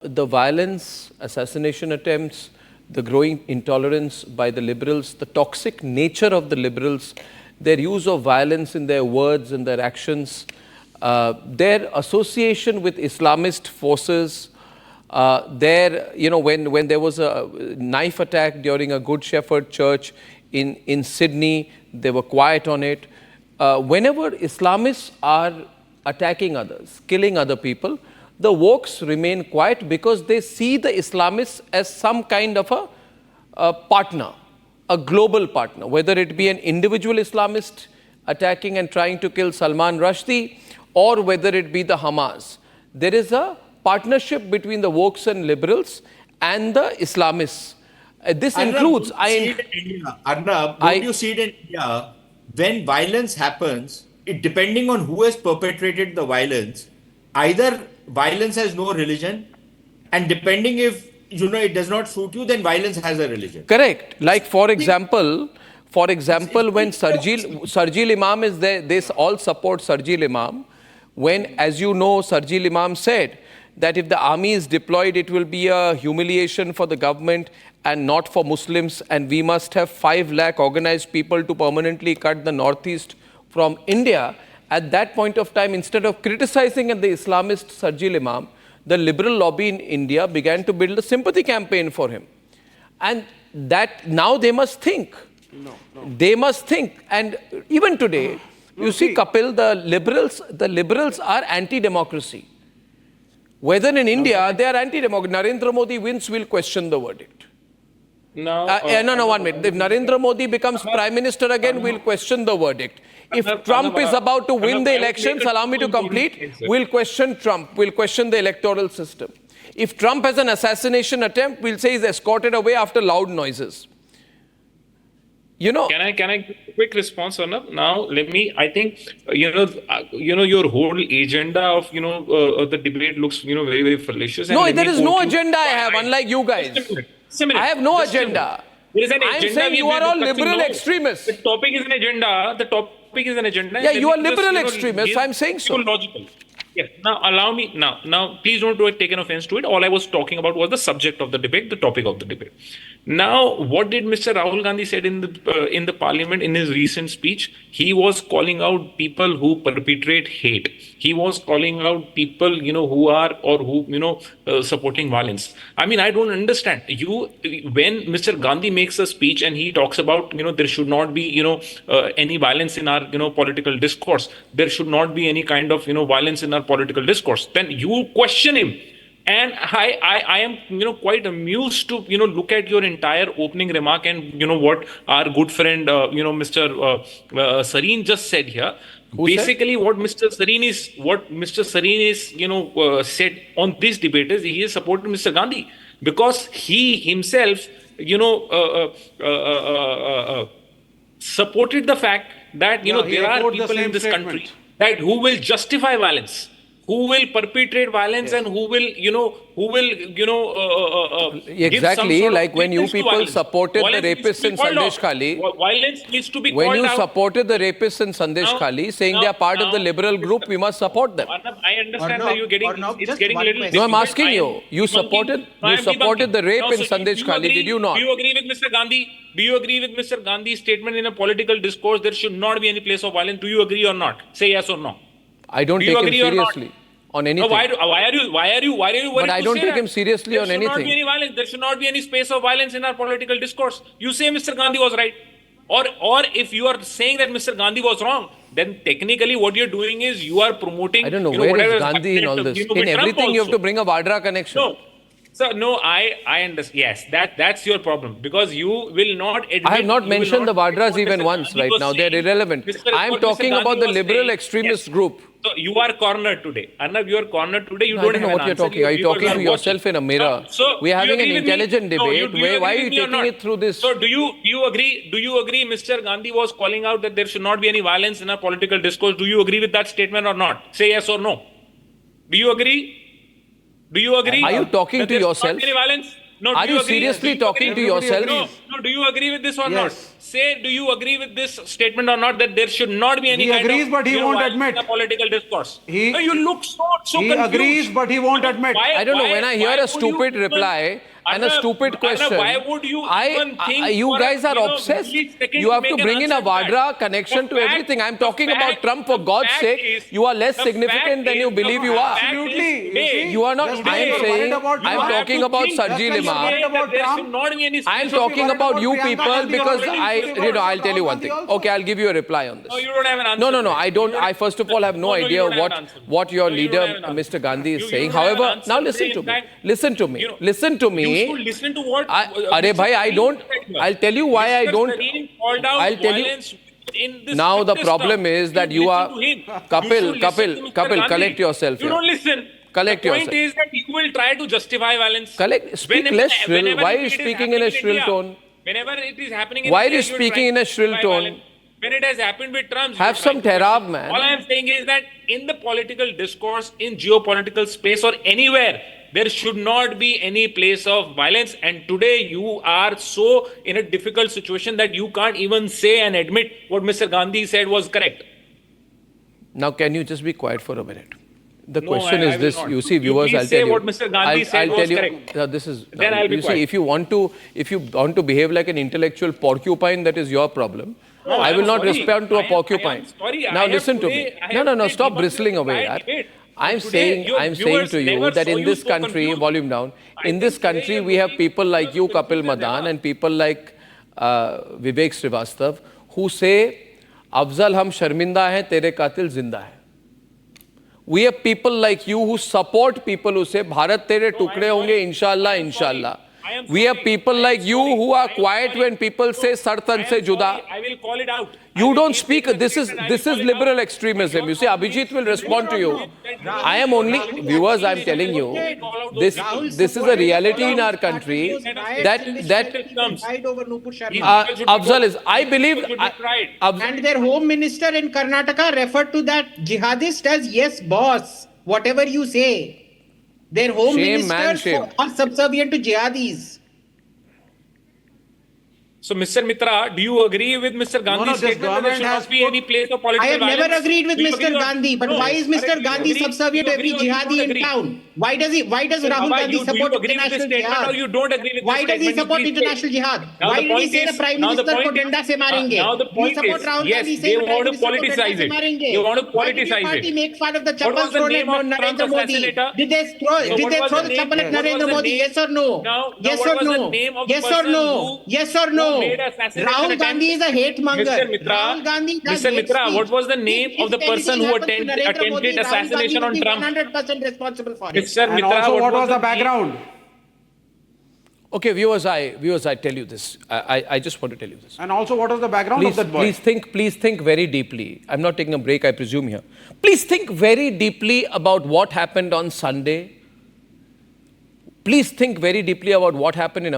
The violence, assassination attempts, the growing intolerance by the liberals, the toxic nature of the liberals, their use of violence in their words and their actions, their association with Islamist forces, when there was a knife attack during a Good Shepherd church in Sydney, they were quiet on it. Whenever Islamists are attacking others, killing other people, the wokes remain quiet because they see the Islamists as some kind of a partner, a global partner, whether it be an individual Islamist attacking and trying to kill Salman Rushdie, or whether it be the Hamas. There is a partnership between the wokes and liberals and the Islamists. This includes... Arnab, don't you see it in India? When violence happens, depending on who has perpetrated the violence, either violence has no religion, and depending if it does not suit you, then violence has a religion. Correct. Like for example, when Sarjil Imam is there, they all support Sarjil Imam. When, as you know, Sarjil Imam said that if the army is deployed, it will be a humiliation for the government and not for Muslims, and we must have 5 lakh organized people to permanently cut the northeast from India. At that point of time, instead of criticizing the Islamist Sarjil Imam, the liberal lobby in India began to build a sympathy campaign for him. And that now they must think. They must think. And even today, you see, Kapil, the liberals are anti-democracy. Whether in India, they are anti-democracy. Narendra Modi wins, we'll question the verdict. No, 1 minute. If Narendra Modi becomes Prime Minister again, we'll question the verdict. If Trump is about to win the elections, allow me to complete, we'll question Trump. We'll question the electoral system. If Trump has an assassination attempt, we'll say he's escorted away after loud noises. Can I give a quick response, Arnab? Now, I think, your whole agenda of, the debate looks, very, very fallacious. No, there is no agenda I have, unlike you guys. I have no agenda. There is an agenda. I'm saying you are all liberal extremists. The topic is an agenda. Yeah, you are liberal extremists. I'm saying so. Logical. Yes. Now, allow me. Now, please don't take an offense to it. All I was talking about was the subject of the debate, the topic of the debate. Now, what did Mr. Rahul Gandhi said in the parliament in his recent speech? He was calling out people who perpetrate hate. He was calling out people, who are or who, supporting violence. I mean, I don't understand. When Mr. Gandhi makes a speech and he talks about, there should not be, any violence in our, political discourse. There should not be any kind of, violence in our political discourse. Then you question him. And I am, quite amused to, look at your entire opening remark and, what our good friend, Mr. Sareen just said here. Basically, what Mr. Sareen is, said on this debate is he is supporting Mr. Gandhi because he himself, supported the fact that, there are people in this country that who will justify violence, who will perpetrate violence, and who will, exactly, like when you people supported the rapists in Sandesh Khali. Violence needs to be when you supported the rapists in Sandesh Khali, saying they are part of the liberal group, we must support them. I understand that you're getting, it's getting a little... No, I'm asking you. You supported the rape in Sandesh Khali, did you not? Do you agree with Mr. Gandhi? Do you agree with Mr. Gandhi's statement in a political discourse there should not be any place of violence? Do you agree or not? Say yes or no. I don't take him seriously on anything. No, why are you worried? But I don't take him seriously on anything. There should not be any violence. There should not be any space of violence in our political discourse. You say Mr. Gandhi was right. Or if you are saying that Mr. Gandhi was wrong, then technically what you're doing is you are promoting... I don't know, where is Gandhi in all this? In everything you have to bring a Vadra connection. No. So, no, I understand. Yes, that's your problem. Because you will not admit... I have not mentioned the Vadras even once right now. They're irrelevant. I am talking about the liberal extremist group. So, you are cornered today. Arnab, you are cornered today. You don't have know what you're talking. Are you talking to yourself in a mirror? We're having an intelligent debate. Why are you taking it through this? So, do you agree, Mr. Gandhi was calling out that there should not be any violence in our political discourse? Do you agree with that statement or not? Say yes or no. Do you agree? Do you agree? Are you talking to yourself? No, are you seriously talking to yourself? No, do you agree with this or not? Yes. Say, do you agree with this statement or not, that there should not be any He kind agrees, of but he won't violence admit. in the political discourse? He- No, you look so He confused. agrees, but he won't admit. I don't know, when I hear a stupid reply and a Arnab, stupid question, why would you even think you for guys are obsessed. millisecond You have to make an bring in a answer to that? Vadra connection The to fact- everything. I'm the talking about fact- Trump, for the God's fact sake. is- You are less the significant fact than you is- believe you the are. fact is Absolutely. You today, see, You are not, just I like you're am worried saying, about I'm Trump. talking about Just like Sarji you're Liman. worried about there Trump. should not be any I'm space of talking worried about about you Priyanka people Gandhi because already. I'll tell you one thing. Also. Okay, I'll give you a reply on this. No, you don't have an answer. No, I don't. I first of all have no you idea don't have an answer. what your No, you leader, don't have an answer. Mr. Gandhi, is You saying. don't have an However, answer. now listen In to me. fact, Listen to me. you know, Listen to me. You should listen to what. Arey bhai, I don't. I'll tell you why I don't. I'll tell you. In this Now the strictest problem term. is that you listen are. to him. Kapil, You should listen to Mr. Kapil, Gandhi. collect yourself You here. don't listen. Collect the point yourself. is that you will try to justify violence. Speak less shrill. Whenever Why are it you is speaking in a happening shrill India, tone? Whenever it is happening in Why are India, you you're speaking trying in a to shrill justify tone? violence. When it has happened with Trump, Have you're some trying to- terab, man. All I am saying is that in the political discourse, in geopolitical space or anywhere, there should not be any place of violence. And today you are so in a difficult situation that you can't even say and admit what Mr. Gandhi said was correct. Now, can you just be quiet for a minute? The No, question I is will this. not. You see, You viewers, please I'll say tell you. what Mr. Gandhi said I'll was tell you. correct. This is. Then I'll be you see, quiet. if you want to behave like an intellectual porcupine, that is your problem. No, I I'm will not sorry. respond to a I am porcupine. sorry. I Now have listen to today- me. I No, have no, today stop debunked bristling the away. entire yaar. debate. I'm Today, saying your to viewers you never that saw in you this so country, confused. volume down. I In this think today country, you're we have looking- people like you, you're Kapil confused as Madan, ever. and people like Vivek Srivastav, who say, "Afzal, hum sharminda hain, tere qatil zinda hai." We have people like you who support people who say, Bharat tere tukde honge, inshallah, inshallah. We have people like you who are quiet when people say sartan se juda. I will call it out. You don't speak. This is liberal extremism. You see, Abhijit will respond to you. I am only viewers. I'm telling you, this is a reality in our country that Fight over Nupur Sharma. Afzal is. I believe. And their home minister in Karnataka referred to that jihadist as yes boss, whatever you say. Their home Shame, man, ministers shame. are subservient to jihadis. So, Mr. Mitra, do you agree with Mr. Gandhi's this statement that there government should has not be any place of political I have violence? never agreed with Do you Mr. agree or- Gandhi, but No, why is Arey, Mr. do you Gandhi agree- subservient do to you every agree or you jihadi don't in agree? town? Why does Rahul Baba, Gandhi do support you agree with this international statement or jihad? you don't agree with Why this does he statement? support Please say. international jihad? Now Why the did he point say the is- Prime now the Minister ko point is- danda se marenge? now the point You support is, Rahul yes, Gandhi they saying the want Prime to Minister ko danda politicize se it. marenge? They want to Why did your politicize party it. make fun of the What chappal was the thrown at name of Trump's Narendra Modi? assassinator? Did they throw So what was the the chappal name- at what was Narendra the Modi? name- Yes or no? Now, Yes what or was the no? name of the Yes or person no? who- Yes or who no? made assassination Rahul attempt? Gandhi is a hate monger. Mr. Mitra, Rahul Gandhi does Mr. hate Mitra, speech. what was the name of the If person anything who happens to Narendra attempted Modi, Rahul assassination Gandhi on will be Trump? 100% responsible for it. Mr. And Mitra, also, what was the name- background? Okay, viewers, I tell you this. I just want to tell you this. And also, what was the background of that boy? Please think very deeply. I'm not taking a break, I presume here. Please think very deeply about what happened on Sunday. Please think very deeply about what happened in